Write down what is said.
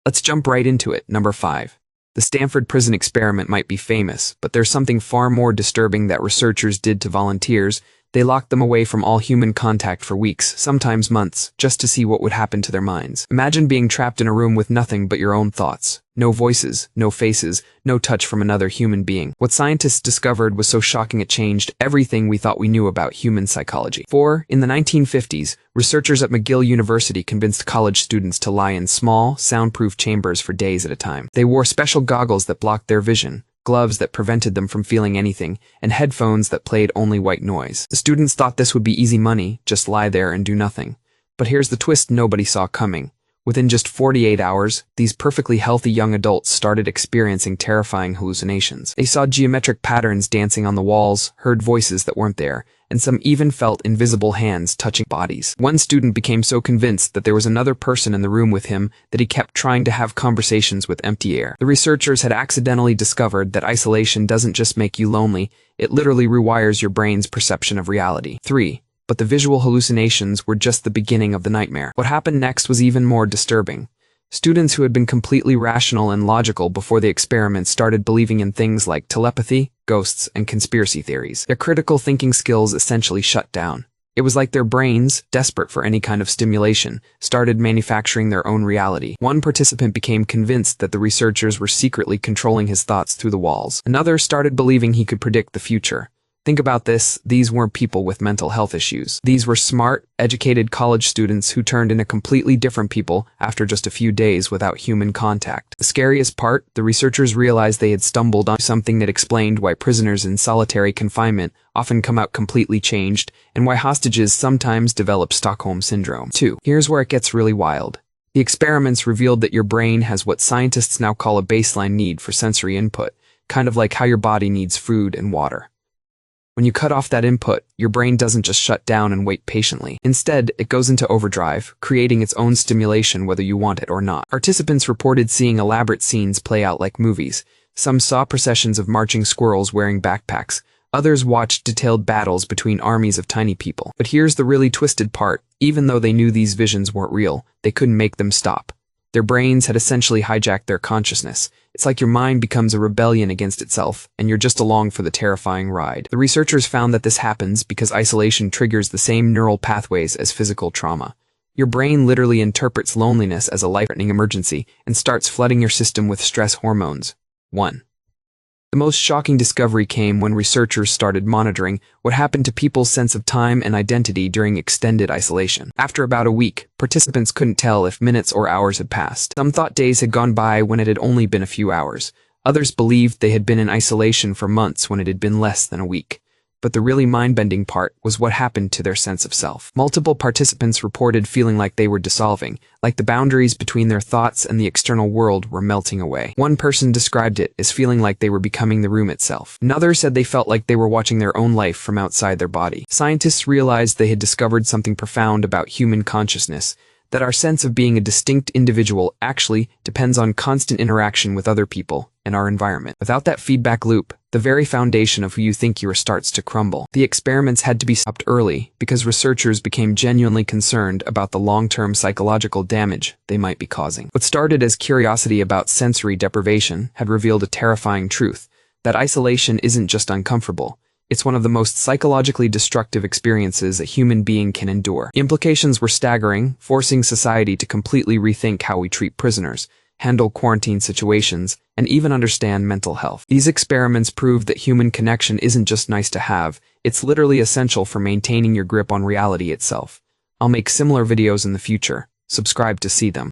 Let's jump right into it. Number 5. The Stanford prison experiment might be famous, but there's something far more disturbing that researchers did to volunteers. They locked them away from all human contact for weeks, sometimes months, just to see what would happen to their minds. Imagine being trapped in a room with nothing but your own thoughts. No voices, no faces, no touch from another human being. What scientists discovered was so shocking it changed everything we thought we knew about human psychology. In the 1950s, researchers at McGill University convinced college students to lie in small, soundproof chambers for days at a time. They wore special goggles that blocked their vision, gloves that prevented them from feeling anything, and headphones that played only white noise. The students thought this would be easy money, just lie there and do nothing. But here's the twist nobody saw coming. Within just 48 hours, these perfectly healthy young adults started experiencing terrifying hallucinations. They saw geometric patterns dancing on the walls, heard voices that weren't there, and some even felt invisible hands touching bodies. One student became so convinced that there was another person in the room with him that he kept trying to have conversations with empty air. The researchers had accidentally discovered that isolation doesn't just make you lonely, it literally rewires your brain's perception of reality. 3. But the visual hallucinations were just the beginning of the nightmare. What happened next was even more disturbing. Students who had been completely rational and logical before the experiment started believing in things like telepathy, ghosts, and conspiracy theories. Their critical thinking skills essentially shut down. It was like their brains, desperate for any kind of stimulation, started manufacturing their own reality. One participant became convinced that the researchers were secretly controlling his thoughts through the walls. Another started believing he could predict the future. Think about this, these weren't people with mental health issues. These were smart, educated college students who turned into completely different people after just a few days without human contact. The scariest part, the researchers realized they had stumbled on something that explained why prisoners in solitary confinement often come out completely changed, and why hostages sometimes develop Stockholm Syndrome. 2. Here's where it gets really wild. The experiments revealed that your brain has what scientists now call a baseline need for sensory input, kind of like how your body needs food and water. When you cut off that input, your brain doesn't just shut down and wait patiently. Instead, it goes into overdrive, creating its own stimulation whether you want it or not. Participants reported seeing elaborate scenes play out like movies. Some saw processions of marching squirrels wearing backpacks. Others watched detailed battles between armies of tiny people. But here's the really twisted part. Even though they knew these visions weren't real, they couldn't make them stop. Their brains had essentially hijacked their consciousness. It's like your mind becomes a rebellion against itself, and you're just along for the terrifying ride. The researchers found that this happens because isolation triggers the same neural pathways as physical trauma. Your brain literally interprets loneliness as a life-threatening emergency and starts flooding your system with stress hormones. 1. The most shocking discovery came when researchers started monitoring what happened to people's sense of time and identity during extended isolation. After about a week, participants couldn't tell if minutes or hours had passed. Some thought days had gone by when it had only been a few hours. Others believed they had been in isolation for months when it had been less than a week. But the really mind-bending part was what happened to their sense of self. Multiple participants reported feeling like they were dissolving, like the boundaries between their thoughts and the external world were melting away. One person described it as feeling like they were becoming the room itself. Another said they felt like they were watching their own life from outside their body. Scientists realized they had discovered something profound about human consciousness, that our sense of being a distinct individual actually depends on constant interaction with other people and our environment. Without that feedback loop, the very foundation of who you think you are starts to crumble. The experiments had to be stopped early because researchers became genuinely concerned about the long-term psychological damage they might be causing. What started as curiosity about sensory deprivation had revealed a terrifying truth, that isolation isn't just uncomfortable. It's one of the most psychologically destructive experiences a human being can endure. The implications were staggering, forcing society to completely rethink how we treat prisoners, handle quarantine situations, and even understand mental health. These experiments proved that human connection isn't just nice to have, it's literally essential for maintaining your grip on reality itself. I'll make similar videos in the future. Subscribe to see them.